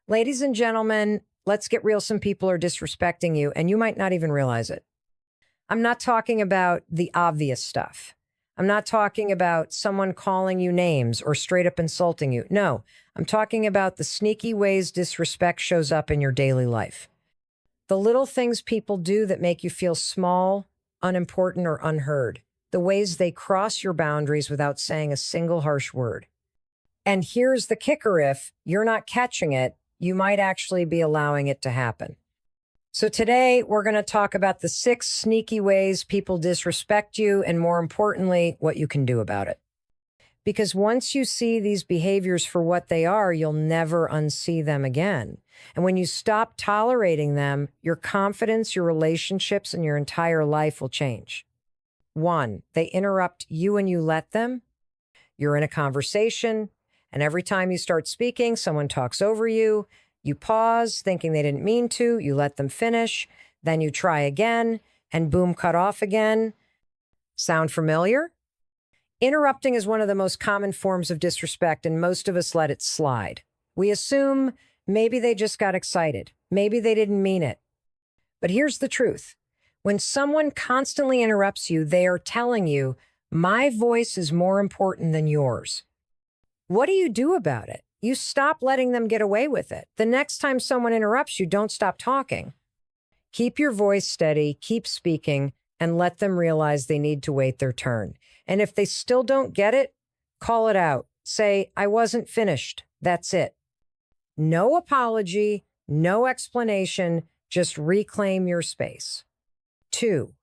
Ladies and gentlemen, let's get real. Some people are disrespecting you, and you might not even realize it. I'm not talking about the obvious stuff. I'm not talking about someone calling you names or straight up insulting you. No, I'm talking about the sneaky ways disrespect shows up in your daily life. The little things people do that make you feel small, unimportant, or unheard. The ways they cross your boundaries without saying a single harsh word. And here's the kicker: if you're not catching it, you might actually be allowing it to happen. So today we're going to talk about the 6 sneaky ways people disrespect you, and more importantly, what you can do about it. Because once you see these behaviors for what they are, you'll never unsee them again. And when you stop tolerating them, your confidence, your relationships, and your entire life will change. 1, they interrupt you and you let them. You're in a conversation, and every time you start speaking, someone talks over you. You pause, thinking they didn't mean to. You let them finish. Then you try again, and boom, cut off again. Sound familiar? Interrupting is one of the most common forms of disrespect, and most of us let it slide. We assume maybe they just got excited. Maybe they didn't mean it. But here's the truth. When someone constantly interrupts you, they are telling you, my voice is more important than yours. What do you do about it? You stop letting them get away with it. The next time someone interrupts you, don't stop talking. Keep your voice steady, keep speaking, and let them realize they need to wait their turn. And if they still don't get it, call it out. Say, I wasn't finished. That's it. No apology, no explanation, just reclaim your space. 2,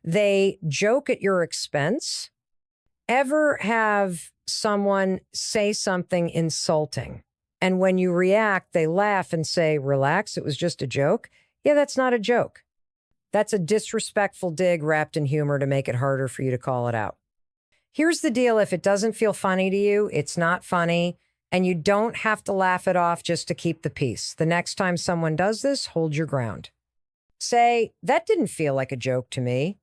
they joke at your expense. Ever have someone say something insulting, and when you react, they laugh and say, relax, it was just a joke? Yeah, that's not a joke. That's a disrespectful dig wrapped in humor to make it harder for you to call it out. Here's the deal. If it doesn't feel funny to you, it's not funny, and you don't have to laugh it off just to keep the peace. The next time someone does this, hold your ground. Say, that didn't feel like a joke to me,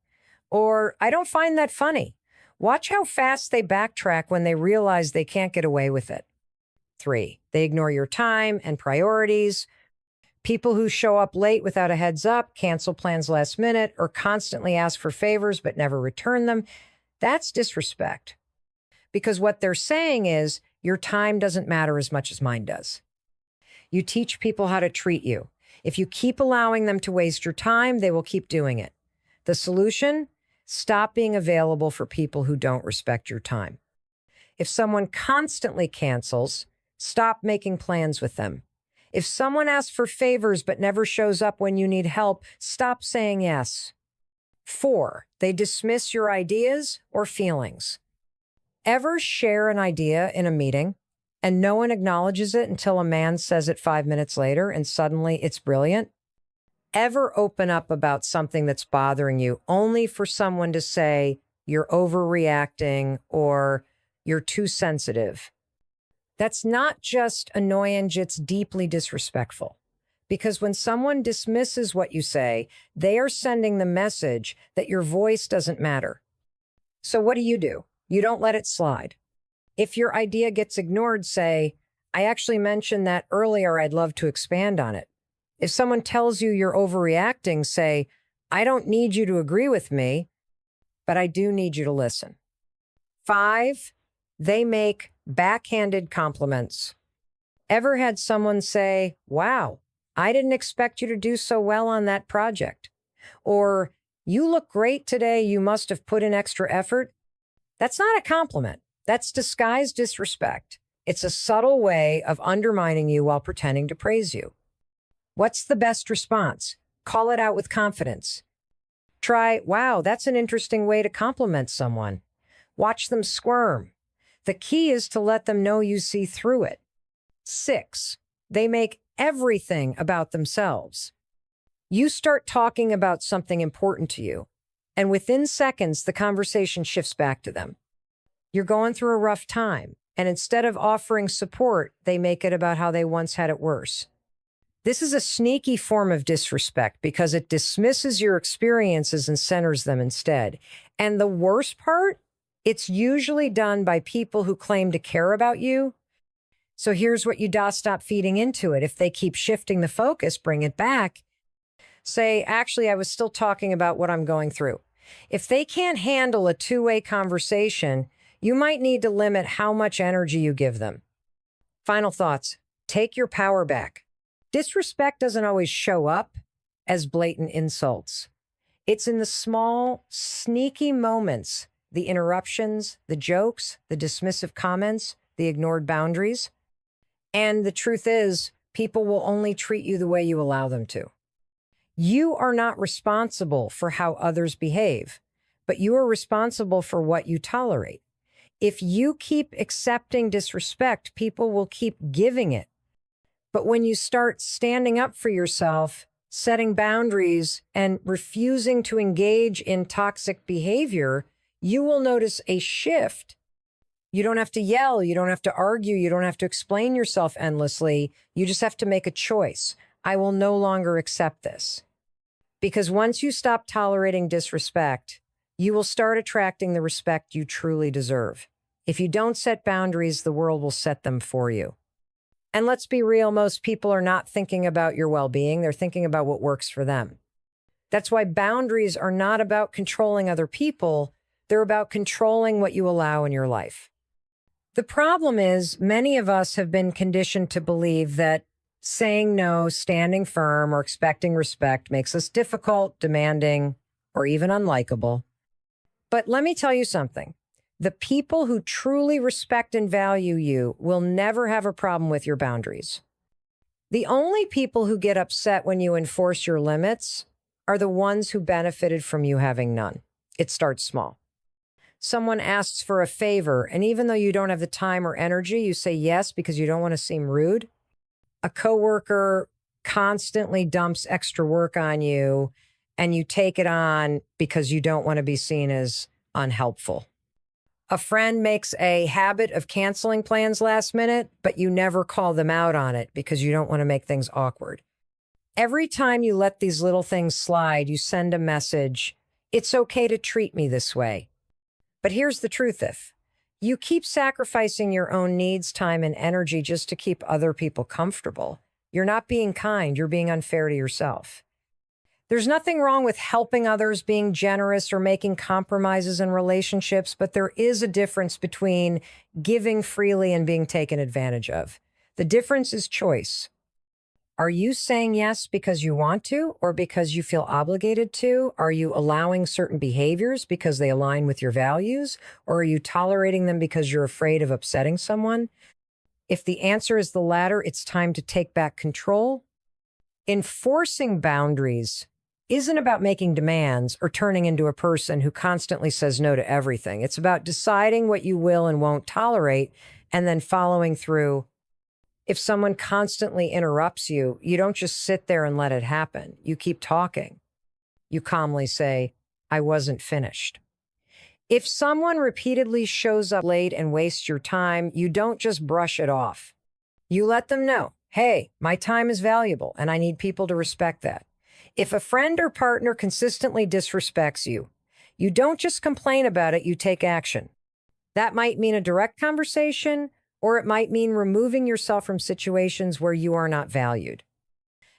or I don't find that funny. Watch how fast they backtrack when they realize they can't get away with it. 3, they ignore your time and priorities. People who show up late without a heads up, cancel plans last minute, or constantly ask for favors but never return them, that's disrespect. Because what they're saying is, your time doesn't matter as much as mine does. You teach people how to treat you. If you keep allowing them to waste your time, they will keep doing it. The solution? Stop being available for people who don't respect your time. If someone constantly cancels, stop making plans with them. If someone asks for favors but never shows up when you need help, stop saying yes. 4, they dismiss your ideas or feelings. Ever share an idea in a meeting and no one acknowledges it until a man says it 5 minutes later and suddenly it's brilliant? Ever open up about something that's bothering you only for someone to say you're overreacting or you're too sensitive? That's not just annoying, it's deeply disrespectful. Because when someone dismisses what you say, they are sending the message that your voice doesn't matter. So what do? You don't let it slide. If your idea gets ignored, say, I actually mentioned that earlier, I'd love to expand on it. If someone tells you you're overreacting, say, I don't need you to agree with me, but I do need you to listen. 5, they make backhanded compliments. Ever had someone say, wow, I didn't expect you to do so well on that project? Or, you look great today, you must have put in extra effort? That's not a compliment. That's disguised disrespect. It's a subtle way of undermining you while pretending to praise you. What's the best response? Call it out with confidence. Try, wow, that's an interesting way to compliment someone. Watch them squirm. The key is to let them know you see through it. 6, they make everything about themselves. You start talking about something important to you, and within seconds, the conversation shifts back to them. You're going through a rough time, and instead of offering support, they make it about how they once had it worse. This is a sneaky form of disrespect because it dismisses your experiences and centers them instead. And the worst part, it's usually done by people who claim to care about you. So here's what you do: stop feeding into it. If they keep shifting the focus, bring it back. Say, actually, I was still talking about what I'm going through. If they can't handle a two-way conversation, you might need to limit how much energy you give them. Final thoughts. Take your power back. Disrespect doesn't always show up as blatant insults. It's in the small, sneaky moments, the interruptions, the jokes, the dismissive comments, the ignored boundaries. And the truth is, people will only treat you the way you allow them to. You are not responsible for how others behave, but you are responsible for what you tolerate. If you keep accepting disrespect, people will keep giving it. But when you start standing up for yourself, setting boundaries, and refusing to engage in toxic behavior, you will notice a shift. You don't have to yell. You don't have to argue. You don't have to explain yourself endlessly. You just have to make a choice. I will no longer accept this. Because once you stop tolerating disrespect, you will start attracting the respect you truly deserve. If you don't set boundaries, the world will set them for you. And let's be real, most people are not thinking about your well-being. They're thinking about what works for them. That's why boundaries are not about controlling other people. They're about controlling what you allow in your life. The problem is, many of us have been conditioned to believe that saying no, standing firm, or expecting respect makes us difficult, demanding, or even unlikable. But let me tell you something. The people who truly respect and value you will never have a problem with your boundaries. The only people who get upset when you enforce your limits are the ones who benefited from you having none. It starts small. Someone asks for a favor, and even though you don't have the time or energy, you say yes because you don't want to seem rude. A coworker constantly dumps extra work on you, and you take it on because you don't want to be seen as unhelpful. A friend makes a habit of canceling plans last minute, but you never call them out on it because you don't want to make things awkward. Every time you let these little things slide, you send a message, it's okay to treat me this way. But here's the truth: if you keep sacrificing your own needs, time, and energy just to keep other people comfortable, you're not being kind, you're being unfair to yourself. There's nothing wrong with helping others, being generous, or making compromises in relationships, but there is a difference between giving freely and being taken advantage of. The difference is choice. Are you saying yes because you want to or because you feel obligated to? Are you allowing certain behaviors because they align with your values, or are you tolerating them because you're afraid of upsetting someone? If the answer is the latter, it's time to take back control. Enforcing boundaries isn't about making demands or turning into a person who constantly says no to everything. It's about deciding what you will and won't tolerate and then following through. If someone constantly interrupts you, you don't just sit there and let it happen. You keep talking. You calmly say, I wasn't finished. If someone repeatedly shows up late and wastes your time, you don't just brush it off. You let them know, hey, my time is valuable and I need people to respect that. If a friend or partner consistently disrespects you, you don't just complain about it, you take action. That might mean a direct conversation, or it might mean removing yourself from situations where you are not valued.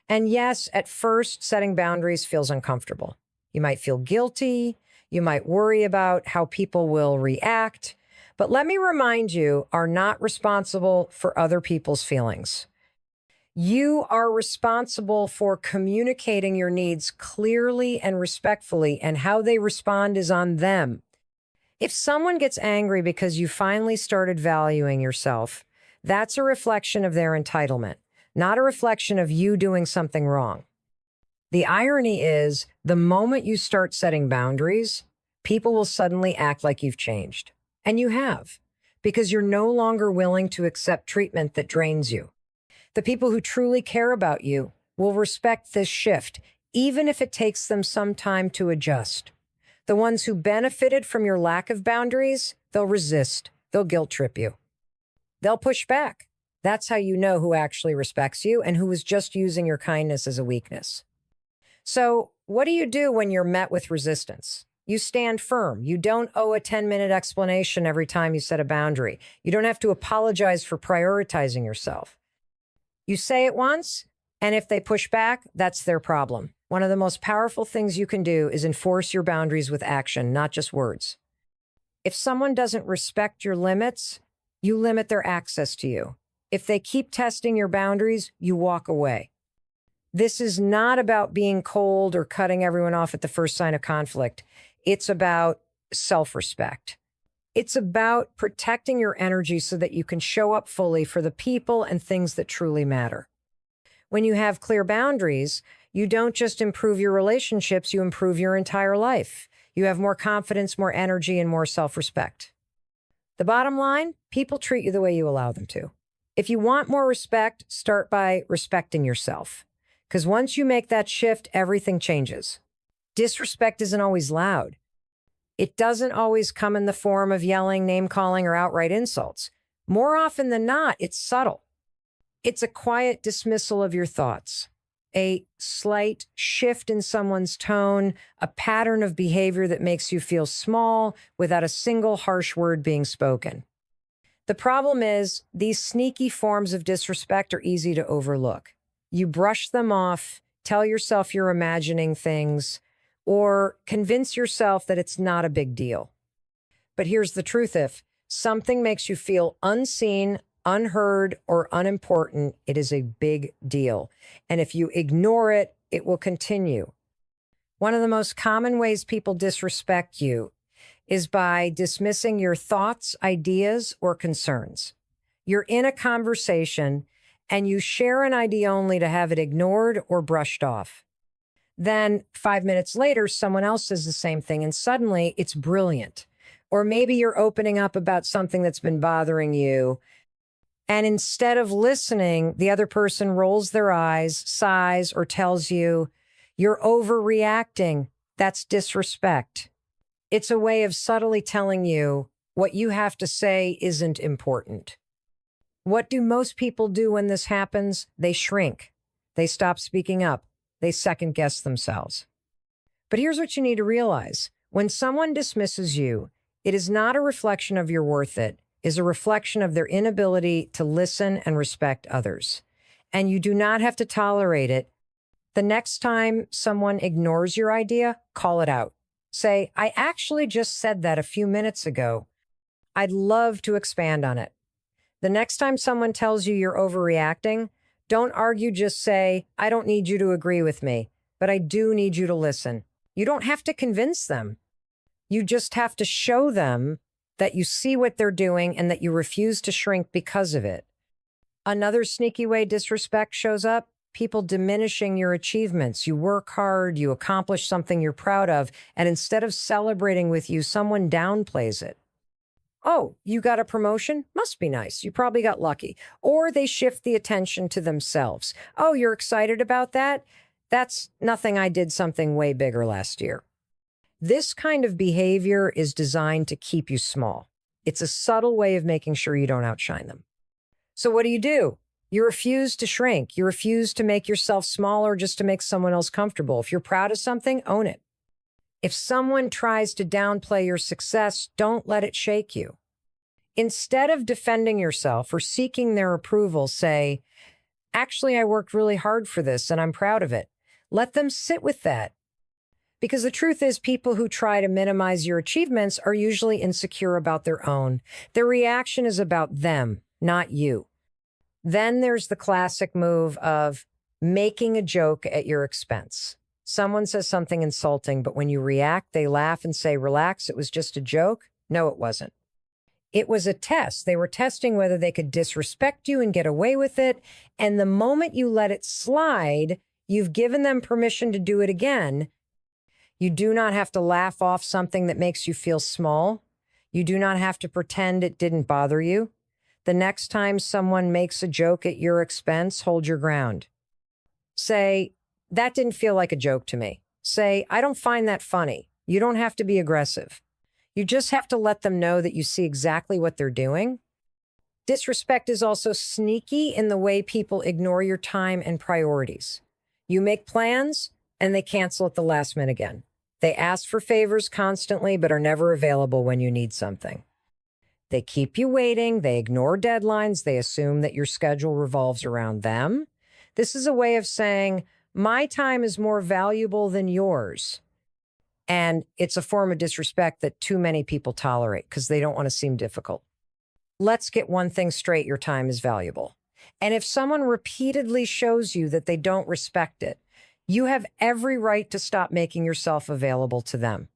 And yes, at first, setting boundaries feels uncomfortable. You might feel guilty. You might worry about how people will react. But let me remind you, are not responsible for other people's feelings. You are responsible for communicating your needs clearly and respectfully, and how they respond is on them. If someone gets angry because you finally started valuing yourself, that's a reflection of their entitlement, not a reflection of you doing something wrong. The irony is, the moment you start setting boundaries, people will suddenly act like you've changed. And you have, because you're no longer willing to accept treatment that drains you. The people who truly care about you will respect this shift, even if it takes them some time to adjust. The ones who benefited from your lack of boundaries, they'll resist. They'll guilt trip you. They'll push back. That's how you know who actually respects you and who is just using your kindness as a weakness. So what do you do when you're met with resistance? You stand firm. You don't owe a 10-minute explanation every time you set a boundary. You don't have to apologize for prioritizing yourself. You say it once, and if they push back, that's their problem. One of the most powerful things you can do is enforce your boundaries with action, not just words. If someone doesn't respect your limits, you limit their access to you. If they keep testing your boundaries, you walk away. This is not about being cold or cutting everyone off at the first sign of conflict. It's about self-respect. It's about protecting your energy so that you can show up fully for the people and things that truly matter. When you have clear boundaries, you don't just improve your relationships, you improve your entire life. You have more confidence, more energy, and more self-respect. The bottom line, people treat you the way you allow them to. If you want more respect, start by respecting yourself. Because once you make that shift, everything changes. Disrespect isn't always loud. It doesn't always come in the form of yelling, name-calling, or outright insults. More often than not, it's subtle. It's a quiet dismissal of your thoughts, a slight shift in someone's tone, a pattern of behavior that makes you feel small without a single harsh word being spoken. The problem is, these sneaky forms of disrespect are easy to overlook. You brush them off, tell yourself you're imagining things, or convince yourself that it's not a big deal. But here's the truth: if something makes you feel unseen, unheard, or unimportant, it is a big deal. And if you ignore it, it will continue. One of the most common ways people disrespect you is by dismissing your thoughts, ideas, or concerns. You're in a conversation and you share an idea only to have it ignored or brushed off. Then 5 minutes later, someone else says the same thing, and suddenly it's brilliant. Or maybe you're opening up about something that's been bothering you, and instead of listening, the other person rolls their eyes, sighs, or tells you, "You're overreacting. That's disrespect." It's a way of subtly telling you what you have to say isn't important. What do most people do when this happens? They shrink. They stop speaking up. They second-guess themselves. But here's what you need to realize. When someone dismisses you, it is not a reflection of your worth. It is a reflection of their inability to listen and respect others. And you do not have to tolerate it. The next time someone ignores your idea, call it out. Say, "I actually just said that a few minutes ago. I'd love to expand on it." The next time someone tells you you're overreacting, don't argue, just say, "I don't need you to agree with me, but I do need you to listen." You don't have to convince them. You just have to show them that you see what they're doing and that you refuse to shrink because of it. Another sneaky way disrespect shows up: people diminishing your achievements. You work hard, you accomplish something you're proud of, and instead of celebrating with you, someone downplays it. "Oh, you got a promotion? Must be nice. You probably got lucky." Or they shift the attention to themselves. "Oh, you're excited about that? That's nothing. I did something way bigger last year." This kind of behavior is designed to keep you small. It's a subtle way of making sure you don't outshine them. So what do? You refuse to shrink. You refuse to make yourself smaller just to make someone else comfortable. If you're proud of something, own it. If someone tries to downplay your success, don't let it shake you. Instead of defending yourself or seeking their approval, say, "Actually, I worked really hard for this and I'm proud of it." Let them sit with that. Because the truth is, people who try to minimize your achievements are usually insecure about their own. Their reaction is about them, not you. Then there's the classic move of making a joke at your expense. Someone says something insulting, but when you react, they laugh and say, "Relax, it was just a joke." No, it wasn't. It was a test. They were testing whether they could disrespect you and get away with it. And the moment you let it slide, you've given them permission to do it again. You do not have to laugh off something that makes you feel small. You do not have to pretend it didn't bother you. The next time someone makes a joke at your expense, hold your ground. Say, "That didn't feel like a joke to me." Say, "I don't find that funny." You don't have to be aggressive. You just have to let them know that you see exactly what they're doing. Disrespect is also sneaky in the way people ignore your time and priorities. You make plans and they cancel at the last minute again. They ask for favors constantly, but are never available when you need something. They keep you waiting. They ignore deadlines. They assume that your schedule revolves around them. This is a way of saying, my time is more valuable than yours. And it's a form of disrespect that too many people tolerate because they don't want to seem difficult. Let's get one thing straight. Your time is valuable. And if someone repeatedly shows you that they don't respect it, you have every right to stop making yourself available to them.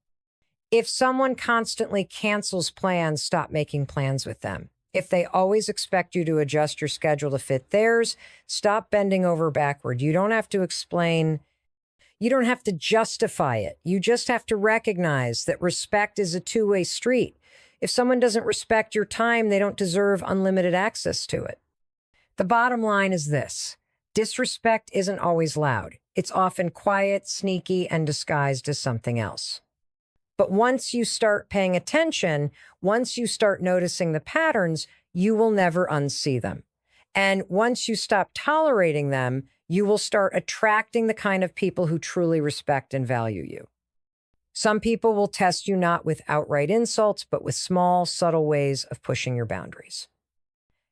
If someone constantly cancels plans, stop making plans with them. If they always expect you to adjust your schedule to fit theirs, stop bending over backward. You don't have to explain. You don't have to justify it. You just have to recognize that respect is a two-way street. If someone doesn't respect your time, they don't deserve unlimited access to it. The bottom line is this: disrespect isn't always loud. It's often quiet, sneaky, and disguised as something else. But once you start paying attention, once you start noticing the patterns, you will never unsee them. And once you stop tolerating them, you will start attracting the kind of people who truly respect and value you. Some people will test you not with outright insults, but with small, subtle ways of pushing your boundaries.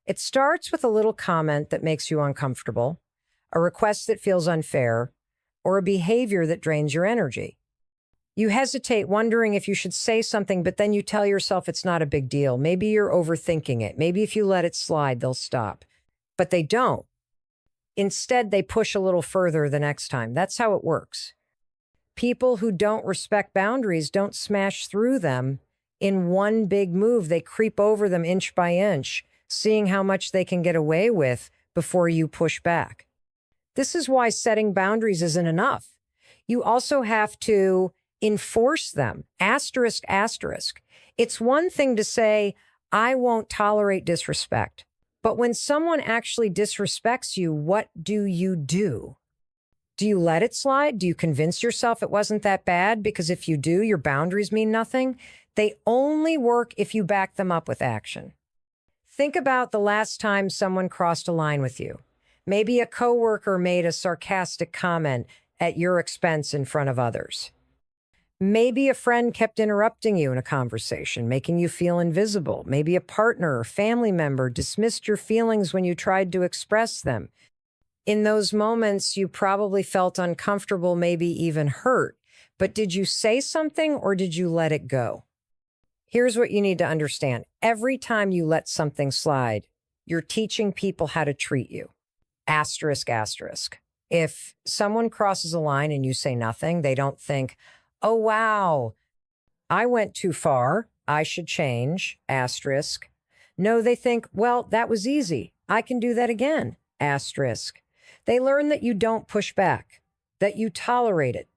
It starts with a little comment that makes you uncomfortable, a request that feels unfair, or a behavior that drains your energy. You hesitate, wondering if you should say something, but then you tell yourself it's not a big deal. Maybe you're overthinking it. Maybe if you let it slide, they'll stop. But they don't. Instead, they push a little further the next time. That's how it works. People who don't respect boundaries don't smash through them in one big move. They creep over them inch by inch, seeing how much they can get away with before you push back. This is why setting boundaries isn't enough. You also have to enforce them. Asterisk, asterisk. It's one thing to say, I won't tolerate disrespect. But when someone actually disrespects you, what do? Do you let it slide? Do you convince yourself it wasn't that bad? Because if you do, your boundaries mean nothing. They only work if you back them up with action. Think about the last time someone crossed a line with you. Maybe a coworker made a sarcastic comment at your expense in front of others. Maybe a friend kept interrupting you in a conversation, making you feel invisible. Maybe a partner or family member dismissed your feelings when you tried to express them. In those moments, you probably felt uncomfortable, maybe even hurt. But did you say something or did you let it go? Here's what you need to understand. Every time you let something slide, you're teaching people how to treat you. Asterisk, asterisk. If someone crosses a line and you say nothing, they don't think, oh, wow, I went too far. I should change. Asterisk. No, they think, well, that was easy. I can do that again. Asterisk. They learn that you don't push back, that you tolerate it,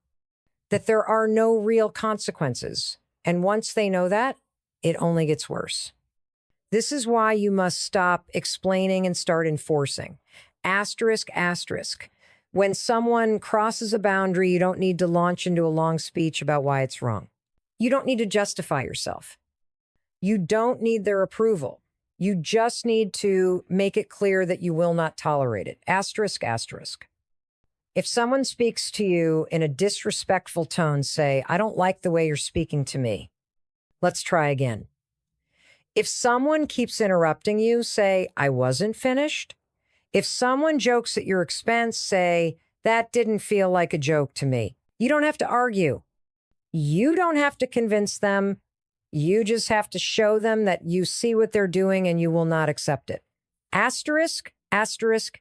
that there are no real consequences. And once they know that, it only gets worse. This is why you must stop explaining and start enforcing. Asterisk, asterisk. When someone crosses a boundary, you don't need to launch into a long speech about why it's wrong. You don't need to justify yourself. You don't need their approval. You just need to make it clear that you will not tolerate it. Asterisk, asterisk. If someone speaks to you in a disrespectful tone, say, I don't like the way you're speaking to me. Let's try again. If someone keeps interrupting you, say, I wasn't finished. If someone jokes at your expense, say, that didn't feel like a joke to me. You don't have to argue. You don't have to convince them. You just have to show them that you see what they're doing and you will not accept it. Asterisk, asterisk.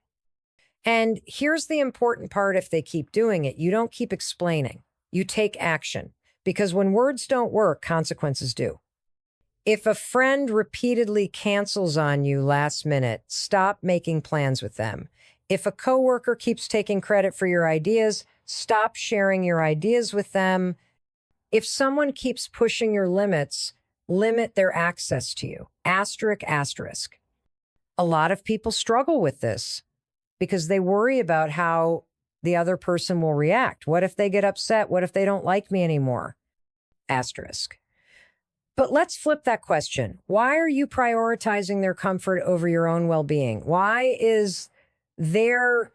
And here's the important part if they keep doing it. You don't keep explaining. You take action. Because when words don't work, consequences do. If a friend repeatedly cancels on you last minute, stop making plans with them. If a coworker keeps taking credit for your ideas, stop sharing your ideas with them. If someone keeps pushing your limits, limit their access to you. Asterisk, asterisk. A lot of people struggle with this because they worry about how the other person will react. What if they get upset? What if they don't like me anymore? Asterisk. But let's flip that question. Why are you prioritizing their comfort over your own well-being? Why is their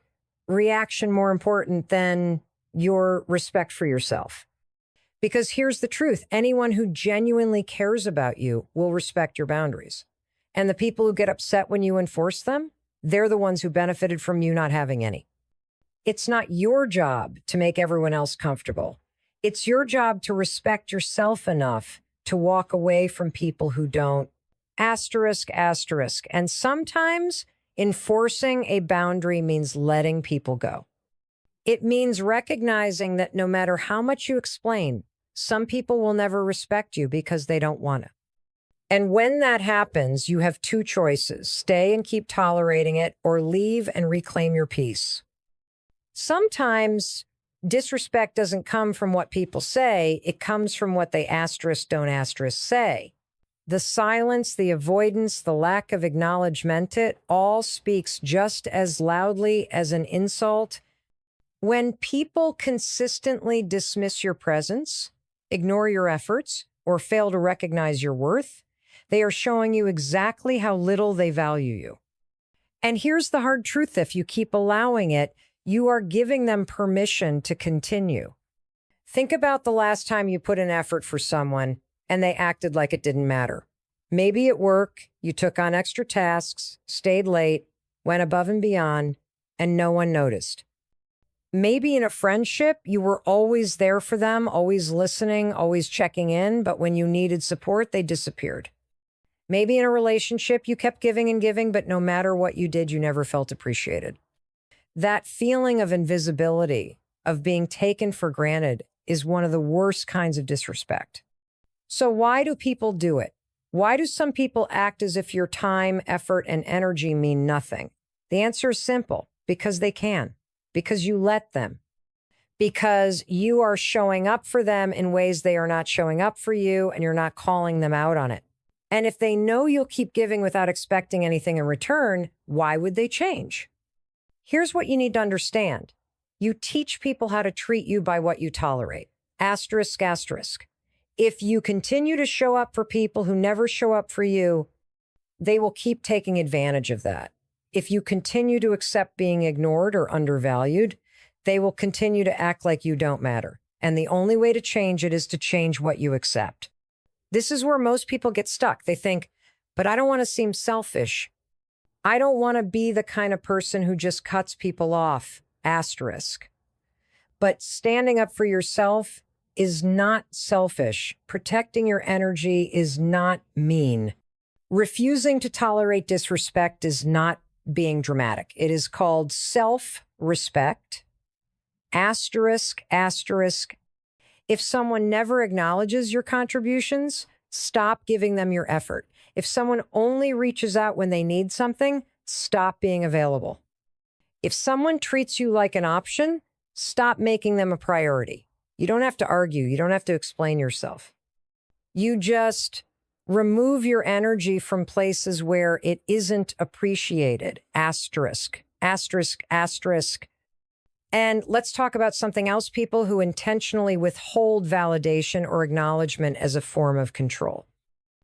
reaction more important than your respect for yourself? Because here's the truth. Anyone who genuinely cares about you will respect your boundaries. And the people who get upset when you enforce them, they're the ones who benefited from you not having any. It's not your job to make everyone else comfortable. It's your job to respect yourself enough to walk away from people who don't. Asterisk, asterisk. And sometimes enforcing a boundary means letting people go. It means recognizing that no matter how much you explain, some people will never respect you because they don't want to. And when that happens, you have two choices: stay and keep tolerating it, or leave and reclaim your peace. Sometimes disrespect doesn't come from what people say. It comes from what they asterisk don't asterisk say. The silence, the avoidance, the lack of acknowledgement, it all speaks just as loudly as an insult. When people consistently dismiss your presence, ignore your efforts, or fail to recognize your worth, they are showing you exactly how little they value you. And here's the hard truth: if you keep allowing it, you are giving them permission to continue. Think about the last time you put in effort for someone and they acted like it didn't matter. Maybe at work, you took on extra tasks, stayed late, went above and beyond, and no one noticed. Maybe in a friendship, you were always there for them, always listening, always checking in, but when you needed support, they disappeared. Maybe in a relationship, you kept giving and giving, but no matter what you did, you never felt appreciated. That feeling of invisibility, of being taken for granted, is one of the worst kinds of disrespect. So why do people do it? Why do some people act as if your time, effort, and energy mean nothing? The answer is simple: because they can. Because you let them. Because you are showing up for them in ways they are not showing up for you, and you're not calling them out on it. And if they know you'll keep giving without expecting anything in return, why would they change? Here's what you need to understand. You teach people how to treat you by what you tolerate. Asterisk, asterisk. If you continue to show up for people who never show up for you, they will keep taking advantage of that. If you continue to accept being ignored or undervalued, they will continue to act like you don't matter. And the only way to change it is to change what you accept. This is where most people get stuck. They think, but I don't want to seem selfish. I don't want to be the kind of person who just cuts people off. Asterisk. But standing up for yourself is not selfish. Protecting your energy is not mean. Refusing to tolerate disrespect is not being dramatic. It is called self-respect. Asterisk, asterisk. If someone never acknowledges your contributions, stop giving them your effort. If someone only reaches out when they need something, stop being available. If someone treats you like an option, stop making them a priority. You don't have to argue. You don't have to explain yourself. You just remove your energy from places where it isn't appreciated. Asterisk, asterisk, asterisk. And let's talk about something else: people who intentionally withhold validation or acknowledgement as a form of control.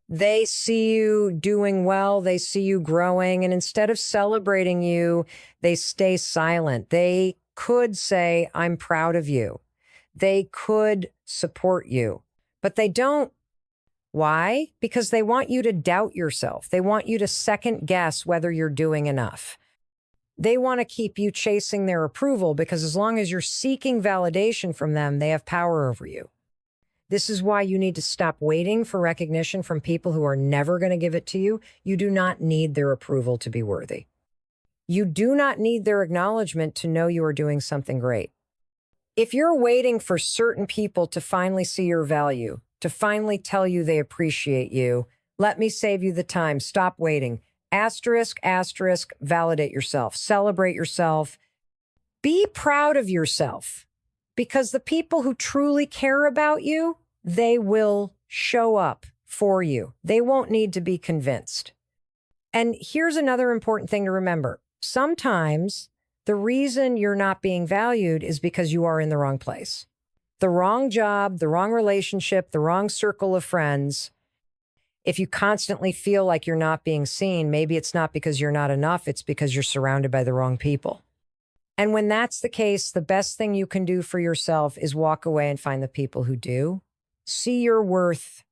They see you doing well, they see you growing, and instead of celebrating you, they stay silent. They could say, I'm proud of you. They could support you, but they don't. Why? Because they want you to doubt yourself. They want you to second guess whether you're doing enough. They want to keep you chasing their approval because as long as you're seeking validation from them, they have power over you. This is why you need to stop waiting for recognition from people who are never going to give it to you. You do not need their approval to be worthy. You do not need their acknowledgement to know you are doing something great. If you're waiting for certain people to finally see your value, to finally tell you they appreciate you, let me save you the time. Stop waiting. Asterisk, asterisk, validate yourself. Celebrate yourself. Be proud of yourself. Because the people who truly care about you, they will show up for you. They won't need to be convinced. And here's another important thing to remember. Sometimes the reason you're not being valued is because you are in the wrong place. The wrong job, the wrong relationship, the wrong circle of friends. If you constantly feel like you're not being seen, maybe it's not because you're not enough, it's because you're surrounded by the wrong people. And when that's the case, the best thing you can do for yourself is walk away and find the people who do. see your worth